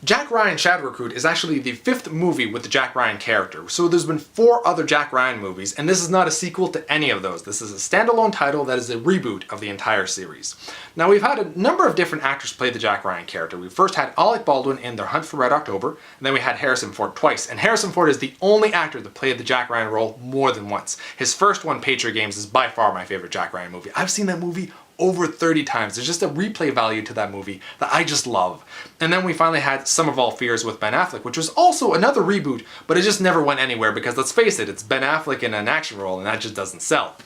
Jack Ryan Shadow Recruit is actually the 5th movie with the Jack Ryan character. So there's been 4 other Jack Ryan movies, and this is not a sequel to any of those. This is a standalone title that is a reboot of the entire series. Now, we've had a number of different actors play the Jack Ryan character. We first had Alec Baldwin in The Hunt for Red October, and then we had Harrison Ford twice. And Harrison Ford is the only actor that played the Jack Ryan role more than once. His first one, Patriot Games, is by far my favorite Jack Ryan movie. I've seen that movie over 30 times. There's just a replay value to that movie that I just love. And then we finally had Sum of All Fears with Ben Affleck, which was also another reboot, but it just never went anywhere because, let's face it, it's Ben Affleck in an action role and that just doesn't sell.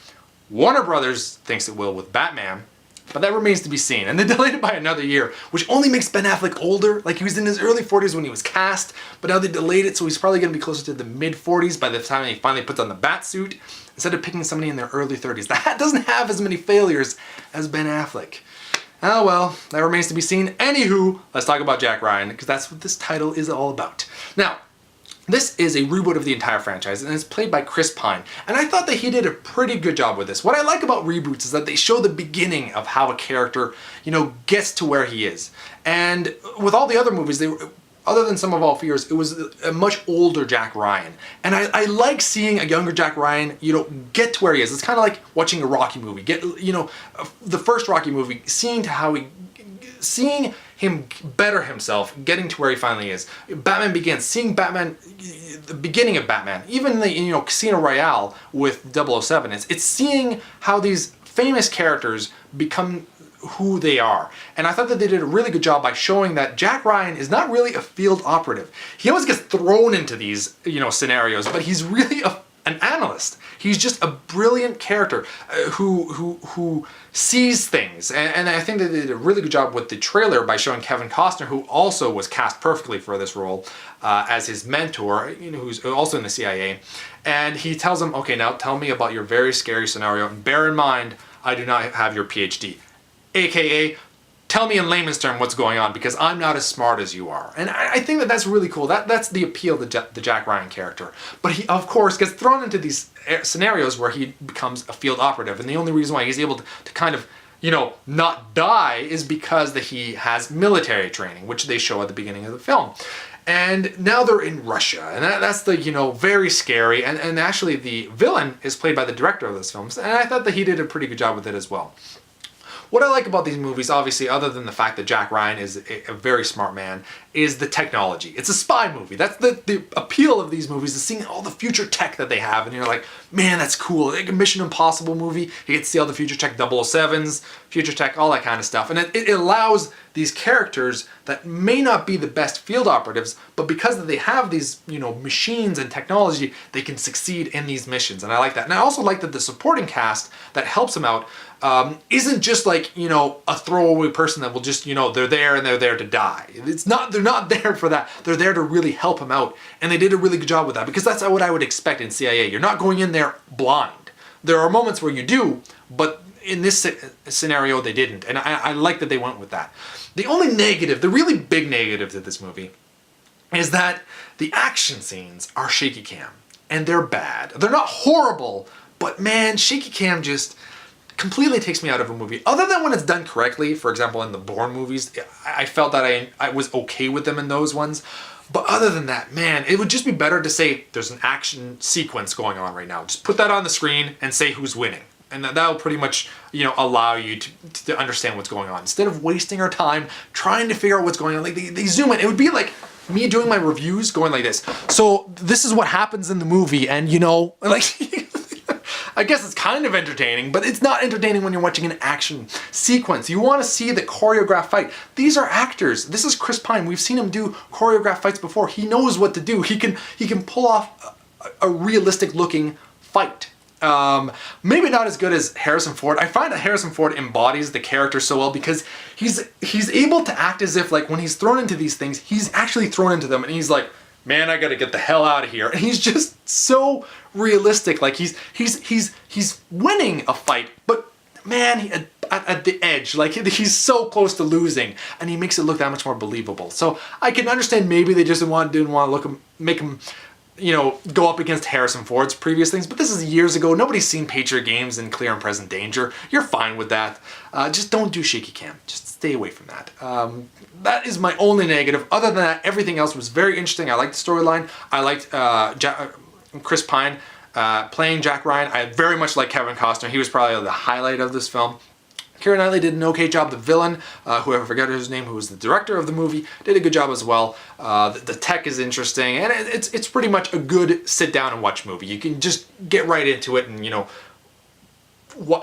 Warner Brothers thinks it will with Batman, but that remains to be seen. And they delayed it by another year, which only makes Ben Affleck older. Like, he was in his early 40s when he was cast, but now they delayed it, so he's probably going to be closer to the mid-40s by the time he finally puts on the bat suit, instead of picking somebody in their early 30s. That doesn't have as many failures as Ben Affleck. Oh well, that remains to be seen. Anywho, let's talk about Jack Ryan, because that's what this title is all about. Now, this is a reboot of the entire franchise, and it's played by Chris Pine. And I thought that he did a pretty good job with this. What I like about reboots is that they show the beginning of how a character, gets to where he is. And with all the other movies, other than Sum of All Fears, it was a much older Jack Ryan. And I like seeing a younger Jack Ryan, get to where he is. It's kind of like watching a Rocky movie. The first Rocky movie, seeing him better himself, getting to where he finally is. Batman Begins, seeing Batman, the beginning of Batman, even the Casino Royale with 007. It's seeing how these famous characters become who they are. And I thought that they did a really good job by showing that Jack Ryan is not really a field operative. He always gets thrown into these, scenarios, but he's really an analyst. He's just a brilliant character who sees things. And I think they did a really good job with the trailer by showing Kevin Costner, who also was cast perfectly for this role, as his mentor, who's also in the CIA. And he tells him, okay, now tell me about your very scary scenario. And bear in mind, I do not have your PhD. AKA, tell me in layman's terms what's going on, because I'm not as smart as you are. And I think that that's really cool. That's the appeal of the Jack Ryan character. But he, of course, gets thrown into these scenarios where he becomes a field operative. And the only reason why he's able to kind of, not die is because that he has military training, which they show at the beginning of the film. And now they're in Russia, and that's the, very scary. And actually the villain is played by the director of this film. And I thought that he did a pretty good job with it as well. What I like about these movies, obviously, other than the fact that Jack Ryan is a very smart man, is the technology. It's a spy movie. That's the appeal of these movies, is seeing all the future tech that they have, and you're like, man, that's cool. Like a Mission Impossible movie, you get to see all the future tech, 007s, future tech, all that kind of stuff. And it allows these characters that may not be the best field operatives, but because they have these, machines and technology, they can succeed in these missions. And I like that. And I also like that the supporting cast that helps them out isn't just like, a throwaway person that will just, they're there and they're there to die. They're not there for that. They're there to really help him out. And they did a really good job with that, because that's what I would expect in CIA. You're not going in there blind. There are moments where you do, but in this scenario, they didn't. And I like that they went with that. The only negative, the really big negative to this movie, is that the action scenes are shaky cam. And they're bad. They're not horrible, but man, shaky cam just completely takes me out of a movie. Other than when it's done correctly, for example, in the Bourne movies, I felt that I was okay with them in those ones. But other than that, man, it would just be better to say there's an action sequence going on right now. Just put that on the screen and say who's winning. And that'll pretty much, allow you to understand what's going on. Instead of wasting our time trying to figure out what's going on. Like, they zoom in. It would be like me doing my reviews going like this. So this is what happens in the movie, and like... I guess it's kind of entertaining, but it's not entertaining when you're watching an action sequence. You want to see the choreographed fight. These are actors. This is Chris Pine. We've seen him do choreographed fights before. He knows what to do. He can pull off a realistic looking fight. Maybe not as good as Harrison Ford. I find that Harrison Ford embodies the character so well, because he's able to act as if, like, when he's thrown into these things, he's actually thrown into them, and he's like, man, I gotta get the hell out of here. And he's just so realistic. Like, he's winning a fight, but man, at the edge, like, he's so close to losing, and he makes it look that much more believable. So I can understand maybe they just didn't want to make him you know, go up against Harrison Ford's previous things, but this is years ago. Nobody's seen Patriot Games in Clear and Present Danger. You're fine with that. Just don't do shaky cam. Just stay away from that. That is my only negative. Other than that, everything else was very interesting. I liked the storyline. I liked Chris Pine playing Jack Ryan. I very much like Kevin Costner. He was probably the highlight of this film. Keira Knightley did an okay job. The villain, whoever I forget his name, who was the director of the movie, did a good job as well. The tech is interesting, and it's pretty much a good sit down and watch movie. You can just get right into it and, you know,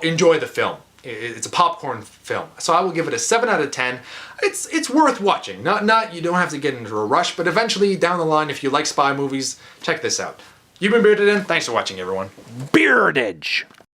enjoy the film. It's a popcorn film, so I will give it a 7 out of 10. It's worth watching. Not you don't have to get into a rush, but eventually down the line, if you like spy movies, check this out. You've been Bearded In. Thanks for watching, everyone. Beardage.